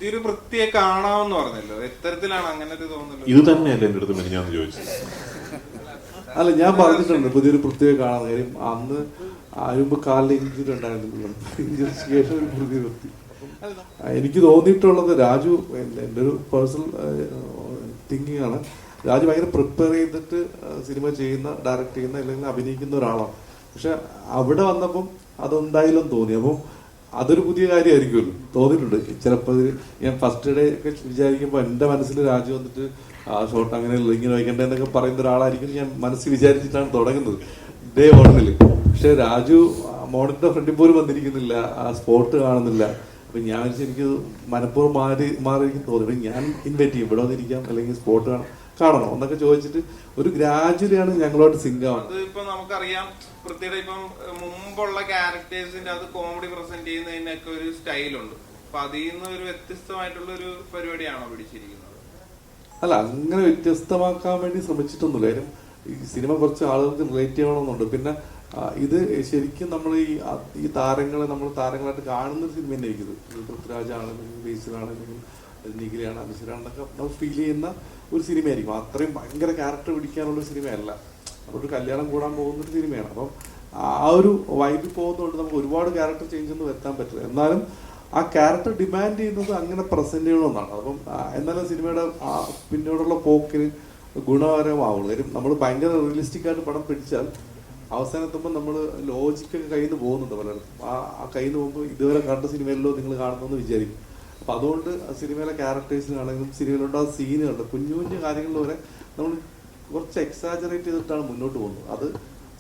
പുതിയൊരു വൃത്തിയെ കാണാമെന്ന് പറഞ്ഞല്ലോ, എത്തരത്തിലാണ് അങ്ങനെ ഒരു തോന്നുന്നത്? ഇത് തന്നെയല്ലേ എന്റെ അടുത്ത് മെനിഞ്ഞാന്ന് ചോദിച്ചത്? അല്ല, ഞാൻ പറഞ്ഞിട്ടുണ്ട് പുതിയൊരു വൃത്തിയെ കാണാൻ. കാര്യം അന്ന് ആയുമ്പ് കാലിൽ ഇഞ്ചുറി ഉണ്ടായിരുന്നില്ല, ഇഞ്ചുറിക്ക് ശേഷം ഒരു പുതിയ വൃത്തി. എനിക്ക് തോന്നിയിട്ടുള്ളത് രാജു, എൻ്റെ ഒരു പേഴ്സണൽ തിങ്കിങ് ആണ്, രാജു ഭയങ്കര പ്രിപ്പയർ ചെയ്തിട്ട് സിനിമ ചെയ്യുന്ന, ഡയറക്റ്റ് ചെയ്യുന്ന അല്ലെങ്കിൽ അഭിനയിക്കുന്ന ഒരാളാണ്. പക്ഷെ അവിടെ വന്നപ്പം അതെന്തായാലും തോന്നി. അപ്പം അതൊരു പുതിയ കാര്യമായിരിക്കുമല്ലോ, തോന്നിയിട്ടുണ്ട് ചിലപ്പോൾ. ഞാൻ ഫസ്റ്റ് ഡേ ഒക്കെ വിചാരിക്കുമ്പോൾ എൻ്റെ മനസ്സിൽ രാജു വന്നിട്ട് ആ ഷോട്ട് അങ്ങനെയല്ല, ഇങ്ങനെ വയ്ക്കേണ്ടതെന്നൊക്കെ പറയുന്ന ഒരാളായിരിക്കും ഞാൻ മനസ്സിൽ വിചാരിച്ചിട്ടാണ് തുടങ്ങുന്നത് ഡേ 1. പക്ഷെ രാജു മോണിറ്റർ ഫ്രണ്ടിൽ പോലും വന്നിരിക്കുന്നില്ല, ആ സ്പോട്ട് കാണുന്നില്ല. അപ്പൊ ഞാൻ എനിക്ക് മനഃപൂർവ്വം മാറിയിരിക്കും തോന്നി, ഞാൻ ഇൻവൈറ്റ് ചെയ്യും, ഇവിടെ വന്നിരിക്കാം അല്ലെങ്കിൽ സ്പോട്ട് കാണണം എന്നൊക്കെ ചോദിച്ചിട്ട് ഒരു ഗ്രാജുവലിയാണ് ഞങ്ങളോട് സിങ്ക് ആവുന്നത്. ഇപ്പൊ നമുക്കറിയാം, പ്രത്യേകിച്ച് ഇപ്പം മുമ്പുള്ള ക്യാരക്ടേഴ്സിന്റെ അത് കോമഡി പ്രസന്റ് ചെയ്യുന്നതിനൊക്കെ ഒരു സ്റ്റൈലുണ്ട്. അപ്പൊ അതിൽ നിന്ന് ഒരു വ്യത്യസ്തമായിട്ടുള്ള ഒരു പരിപാടിയാണോ പിടിച്ചിരിക്കുന്നത്? അല്ല, അങ്ങനെ വ്യത്യസ്തമാക്കാൻ വേണ്ടി ശ്രമിച്ചിട്ടൊന്നുമില്ല. കാര്യം ഈ സിനിമ കുറച്ച് ആളുകൾക്ക് റിലേറ്റ് ചെയ്യണമെന്നുണ്ട്. പിന്നെ ഇത് ശരിക്കും നമ്മൾ ഈ താരങ്ങളെ നമ്മൾ താരങ്ങളായിട്ട് കാണുന്ന ഒരു സിനിമ തന്നെ ആയിരിക്കും. പൃഥ്വിരാജ് ആണെങ്കിലും ബേസിലാണെങ്കിലും നിഖിലാണ്, അനശ്വരാണെന്നൊക്കെ നമ്മൾ ഫീൽ ചെയ്യുന്ന ഒരു സിനിമയായിരിക്കും. അത്രയും ഭയങ്കര ക്യാരക്ടർ പിടിക്കാനുള്ള ഒരു സിനിമയല്ല, നമ്മളൊരു കല്യാണം കൂടാൻ പോകുന്ന ഒരു സിനിമയാണ്. അപ്പം ആ ഒരു വൈബിൽ പോകുന്നതുകൊണ്ട് നമുക്ക് ഒരുപാട് ക്യാരക്ടർ ചേഞ്ച് ഒന്നും വരുത്താൻ പറ്റില്ല. എന്നാലും ആ ക്യാരക്ടർ ഡിമാൻഡ് ചെയ്യുന്നത് അങ്ങനെ പ്രസന്റ് ചെയ്യണമെന്നാണ്. അപ്പം എന്നാലും സിനിമയുടെ ആ പിന്നീടുള്ള പോക്കിന് ഗുണകരമാവുള്ളൂ. കാര്യം നമ്മൾ ഭയങ്കര റിയലിസ്റ്റിക് ആയിട്ട് പടം പിടിച്ചാൽ അവസാനത്തുമ്പോൾ നമ്മൾ ലോജിക്കൊക്കെ കയ്യിൽ നിന്ന് പോകുന്നുണ്ട് പലരും. ആ കയ്യിൽ നിന്ന് പോകുമ്പോൾ ഇതുവരെ കണ്ട സിനിമയിലോ നിങ്ങൾ കാണുന്നതെന്ന് വിചാരിക്കും. അപ്പം അതുകൊണ്ട് സിനിമയിലെ ക്യാരക്ടേഴ്സിനാണെങ്കിലും സിനിമയിലുണ്ടാകുന്ന സീനുകളുണ്ട്, കുഞ്ഞു കുഞ്ഞു കാര്യങ്ങളിൽ വരെ നമ്മൾ കുറച്ച് എക്സാജറേറ്റ് ചെയ്തിട്ടാണ് മുന്നോട്ട് പോകുന്നത്. അത്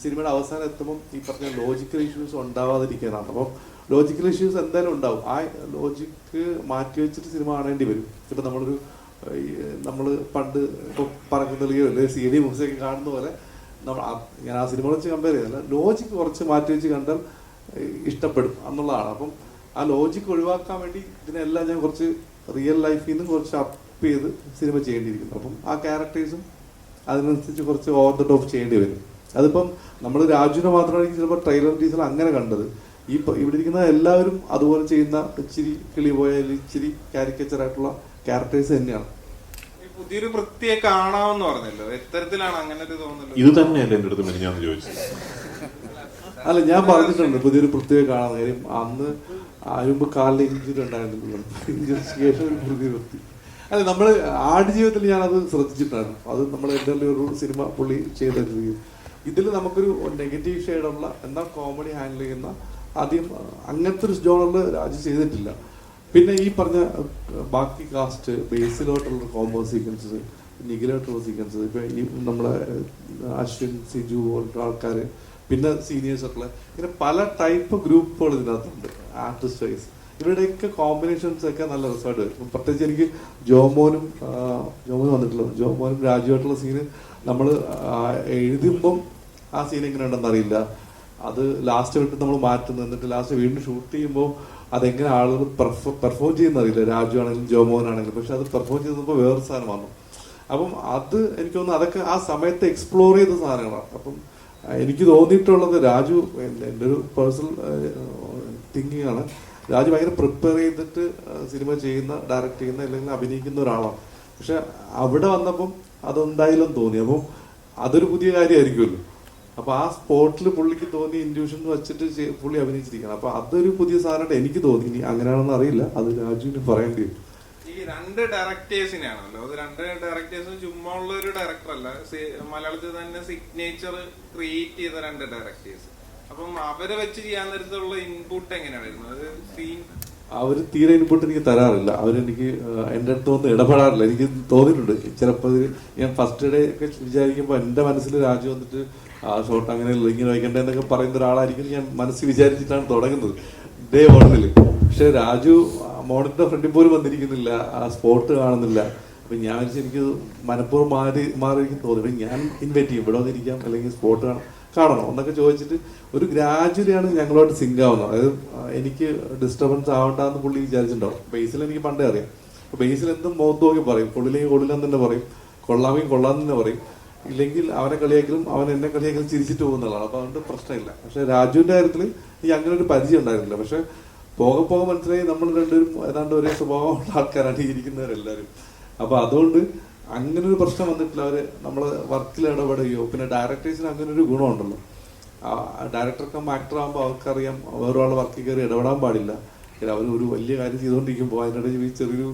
സിനിമയുടെ അവസാനം എത്തുമ്പം ഈ പറഞ്ഞ ലോജിക്കൽ ഇഷ്യൂസ് ഉണ്ടാവാതിരിക്കാനാണ്. അപ്പം ലോജിക്കൽ ഇഷ്യൂസ് എന്തായാലും ഉണ്ടാവും. ആ ലോജിക്ക് മാറ്റി വെച്ചിട്ട് സിനിമ കാണേണ്ടി വരും. ഇപ്പം നമ്മൾ പണ്ട് ഇപ്പോൾ പറക്കുന്നില്ലയോ അല്ലെങ്കിൽ CD മൂവ്സൊക്കെ കാണുന്ന പോലെ ഞാൻ ആ സിനിമ വെച്ച് കമ്പയർ ചെയ്തല്ല, ലോജിക്ക് കുറച്ച് മാറ്റി വെച്ച് കണ്ടാൽ ഇഷ്ടപ്പെടും എന്നുള്ളതാണ്. അപ്പം ആ ലോജിക്ക് ഒഴിവാക്കാൻ വേണ്ടി ഇതിനെല്ലാം ഞാൻ കുറച്ച് റിയൽ ലൈഫിൽ നിന്ന് കുറച്ച് അപ്പ് ചെയ്ത് സിനിമ ചെയ്യേണ്ടിയിരിക്കുന്നു. അപ്പം ആ ക്യാരക്ടേഴ്സും അതിനനുസരിച്ച് കുറച്ച് ഓവർ ദ ടോപ്പ് ചെയ്യേണ്ടി വരും. അതിപ്പം നമ്മൾ രാജുവിനെ മാത്രമായിരിക്കും ചിലപ്പോൾ ട്രെയിലർ ടീസർ അങ്ങനെ കണ്ടത്. ഇവിടെ ഇരിക്കുന്ന എല്ലാവരും അതുപോലെ ചെയ്യുന്ന ഇച്ചിരി കിളി പോയാൽ ഇച്ചിരി കാരിക്കേച്ചർ ആയിട്ടുള്ള ക്യാരക്ടേഴ്സ് തന്നെയാണ്. പുതിയൊരു വൃത്തിയെ കാണാമെന്ന് പറഞ്ഞല്ലോ, എത്തരത്തിലാണ് അങ്ങനെ ഒരു തോന്നുന്നത്? ഇത് തന്നെയല്ലേ എന്റെ അടുത്ത് മെനിഞ്ഞാന്ന് ചോദിച്ചത്? അല്ല, ഞാൻ പറഞ്ഞിട്ടുണ്ട് പുതിയൊരു വൃത്തിയെ കാണാൻ. കാര്യം അന്ന് ആയുമ്പ് കാലിൽ ഇഞ്ചുറി ഉണ്ടായിരുന്നില്ല, ഇഞ്ചുറിക്ക് ശേഷം ഒരു പുതിയ വൃത്തി. അല്ല, നമ്മൾ ആടുജീവിതത്തിൽ ഞാനത് ശ്രദ്ധിച്ചിട്ടുണ്ടായിരുന്നു. അത് നമ്മൾ എൻ്റെ ഒരു സിനിമ പുള്ളി ചെയ്ത രീതി. ഇതിൽ നമുക്കൊരു നെഗറ്റീവ് ഷെയ്ഡുള്ള എന്നാൽ കോമഡി ഹാൻഡിൽ ചെയ്യുന്ന ആദ്യം അങ്ങനത്തെ ഒരു ജോണറിൽ രാജു ചെയ്തിട്ടില്ല. പിന്നെ ഈ പറഞ്ഞ ബാക്കി കാസ്റ്റ് ബേസിലോട്ടുള്ള കോമ്പോ സീക്വൻസസ്, നിഖിലോട്ടുള്ള സീക്വൻസസ്, ഇപ്പം ഈ നമ്മളെ അശ്വിൻ, സിജു പോലുള്ള ആൾക്കാർ, പിന്നെ സീനിയേഴ്സ് ആയിട്ടുള്ള ഇങ്ങനെ പല ടൈപ്പ് ഗ്രൂപ്പുകൾ ഇതിനകത്തുണ്ട്. ആർട്ടിസ്റ്റ് വൈസ് ഇവരുടെയൊക്കെ കോമ്പിനേഷൻസ് ഒക്കെ നല്ല രസമായിട്ട് വരും. പ്രത്യേകിച്ച് എനിക്ക് ജോമോൻ വന്നിട്ടുള്ളത്, ജോമോനും രാജുവായിട്ടുള്ള സീന് നമ്മൾ എഴുതുമ്പം ആ സീൻ എങ്ങനെ ഉണ്ടെന്ന് അറിയില്ല. അത് ലാസ്റ്റ് വിട്ട് നമ്മൾ മാറ്റുന്നു, എന്നിട്ട് ലാസ്റ്റ് വീണ്ടും ഷൂട്ട് ചെയ്യുമ്പോൾ അതെങ്ങനെ ആളുകൾ പെർഫോം ചെയ്യുന്ന അറിയില്ല, രാജു ആണെങ്കിലും ജോമോനാണെങ്കിലും. പക്ഷെ അത് പെർഫോം ചെയ്തപ്പോൾ വേറെ സാധനം വന്നു. അപ്പം അത് എനിക്ക് തോന്നുന്നു അതൊക്കെ ആ സമയത്ത് എക്സ്പ്ലോർ ചെയ്ത സാധനങ്ങളാണ്. അപ്പം എനിക്ക് തോന്നിയിട്ടുള്ളത് രാജു, എൻ്റെ ഒരു പേഴ്സണൽ തിങ്കിങ് ആണ്, രാജു ഭയങ്കര പ്രിപ്പയർ ചെയ്തിട്ട് സിനിമ ചെയ്യുന്ന, ഡയറക്റ്റ് ചെയ്യുന്ന അല്ലെങ്കിൽ അഭിനയിക്കുന്ന ഒരാളാണ്. പക്ഷെ അവിടെ വന്നപ്പം അതെന്തായാലും തോന്നി. അപ്പം അതൊരു പുതിയ കാര്യമായിരിക്കുമല്ലോ. അപ്പൊ ആ സ്പോട്ടിൽ പുള്ളിക്ക് തോന്നി ഇൻഡ്യൂഷൻ വെച്ചിട്ട് പുള്ളി അഭിനയിച്ചിരിക്കണം. അപ്പൊ അതൊരു പുതിയ സാധനമായിട്ട് എനിക്ക് തോന്നി. ഇനി അങ്ങനെയാണെന്ന് അറിയില്ല, അത് രാജുവിന് പറയേണ്ടി വരും. ഈ രണ്ട് ഡയറക്ടേഴ്സിനാണല്ലോ, അത് രണ്ട് ഡയറക്ടേഴ്സും ചുമ്മാ ഉള്ള ഒരു ഡയറക്ടർ അല്ല, മലയാളത്തിൽ തന്നെ സിഗ്നേച്ചർ ക്രിയേറ്റ് ചെയ്ത രണ്ട് ഡയറക്ടേഴ്സ്. അപ്പം അവരെ വെച്ച് ചെയ്യാൻ നേരത്തുള്ള ഇൻപുട്ട് എങ്ങനെയാണ് വരുന്നത്? സീൻ അവർ തീരെ ഇൻപുട്ട് എനിക്ക് തരാറില്ല. അവരെനിക്ക് എൻ്റെ അടുത്ത് വന്ന് ഇടപെടാറില്ല. എനിക്ക് തോന്നിയിട്ടുണ്ട് ചിലപ്പോൾ ഞാൻ ഫസ്റ്റ് ഡേ ഒക്കെ വിചാരിക്കുമ്പോൾ എൻ്റെ മനസ്സിൽ രാജു വന്നിട്ട് ആ ഷോട്ട് അങ്ങനെയല്ല, ഇങ്ങനെ വയ്ക്കേണ്ടതെന്നൊക്കെ പറയുന്ന ഒരാളായിരിക്കും ഞാൻ മനസ്സിൽ വിചാരിച്ചിട്ടാണ് തുടങ്ങുന്നത് ഡേ 1. പക്ഷെ രാജു മോണിറ്റർ ഫ്രണ്ടിൽ പോലും വന്നിരിക്കുന്നില്ല, ആ സ്പോട്ട് കാണുന്നില്ല. അപ്പം ഞാൻ എനിക്ക് മനഃപൂർവ്വം മാറിയിരിക്കും തോന്നി, ഞാൻ ഇൻവൈറ്റ് ചെയ്യും, ഇവിടെ വന്നിരിക്കാം അല്ലെങ്കിൽ സ്പോട്ട് കാണണം എന്നൊക്കെ ചോദിച്ചിട്ട് ഒരു ഗ്രാജുവലിയാണ് ഞങ്ങളോട് സിങ്ക് ആവുന്നത്. അതായത് എനിക്ക് ഡിസ്റ്റർബൻസ് ആവണ്ടെന്ന് പുള്ളി വിചാരിച്ചിട്ടുണ്ടാവും. ബേസിൽ എനിക്ക് പണ്ടേ അറിയാം. അപ്പോൾ ബേസിൽ എന്തും മുഖത്ത് നോക്കി പറയും, കൊള്ളില്ലെങ്കിൽ കൊള്ളില്ലെന്ന് തന്നെ പറയും, കൊള്ളാമെങ്കിൽ കൊള്ളാമെന്ന് തന്നെ പറയും. ഇല്ലെങ്കിൽ അവനെ കളിയാക്കലും അവൻ എന്നെ കളിയാക്കലും ചിരിച്ചിട്ട് പോകുന്നതാണ്. അപ്പോൾ അതുകൊണ്ട് പ്രശ്നമില്ല. പക്ഷെ രാജുവിൻ്റെ കാര്യത്തിൽ എനിക്ക് അങ്ങനെ ഒരു പരിചയം ഉണ്ടായിരുന്നില്ല. പക്ഷെ പോകെ പോകെ മനസ്സിലായി നമ്മൾ രണ്ടുപേരും ഏതാണ്ട് ഒരേ സ്വഭാവമുള്ള ആൾക്കാരാണ് ഈ ഇരിക്കുന്നവരെല്ലാവരും. അപ്പൊ അതുകൊണ്ട് അങ്ങനെ ഒരു പ്രശ്നം വന്നിട്ടില്ല. അവര് നമ്മള് വർക്കിൽ ഇടപെടുകയോ, പിന്നെ ഡയറക്ടേഴ്സിന് അങ്ങനെ ഒരു ഗുണമുണ്ടല്ലോ, ഡയറക്ടർക്കും ആക്ടർ ആകുമ്പോൾ അവർക്കറിയാം വേറൊരാൾ വർക്കിൽ കയറി ഇടപെടാൻ പാടില്ല. അവർ ഒരു വലിയ കാര്യം ചെയ്തുകൊണ്ടിരിക്കുമ്പോൾ അതിനിടയിൽ ഈ ചെറിയൊരു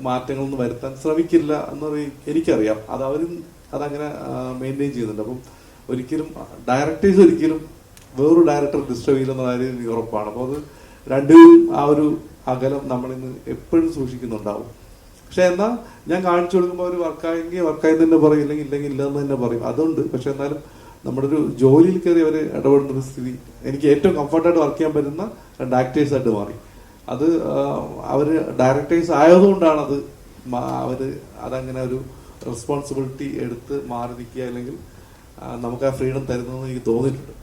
മാറ്റങ്ങളൊന്നും വരുത്താൻ ശ്രമിക്കില്ല എന്ന് എനിക്കറിയാം. അത് അവരും അതങ്ങനെ മെയിൻറ്റെയിൻ ചെയ്യുന്നുണ്ട്. അപ്പം ഒരിക്കലും ഡയറക്ടേഴ്സ് ഒരിക്കലും വേറൊരു ഡയറക്ടർ ഡിസ്റ്റർബ് ചെയ്യില്ലെന്ന കാര്യം എനിക്ക് ഉറപ്പാണ്. അപ്പോൾ അത് രണ്ടുപേരും ആ ഒരു അകലം നമ്മളിന്ന് എപ്പോഴും സൂക്ഷിക്കുന്നുണ്ടാവും. പക്ഷെ എന്നാൽ ഞാൻ കാണിച്ചു കൊടുക്കുമ്പോൾ അവർ വർക്കായെങ്കിൽ വർക്കായി തന്നെ പറയും, ഇല്ലെങ്കിൽ ഇല്ലെന്ന് തന്നെ പറയും. അതുണ്ട്. പക്ഷെ എന്നാലും നമ്മുടെ ഒരു ജോലിയിൽ കയറി അവർ ഇടപെടുന്ന ഒരു സ്ഥിതി എനിക്ക് ഏറ്റവും കംഫർട്ടായിട്ട് വർക്ക് ചെയ്യാൻ പറ്റുന്ന രണ്ട് ആക്ടേഴ്സായിട്ട് മാറി. അത് അവര് ഡയറക്ടേഴ്സ് ആയതുകൊണ്ടാണ് അത് അതങ്ങനെ ഒരു റെസ്പോൺസിബിലിറ്റി എടുത്ത് മാറി നിൽക്കുക, അല്ലെങ്കിൽ നമുക്ക് ആ ഫ്രീഡം തരുന്നതെന്ന് എനിക്ക് തോന്നിയിട്ടുണ്ട്.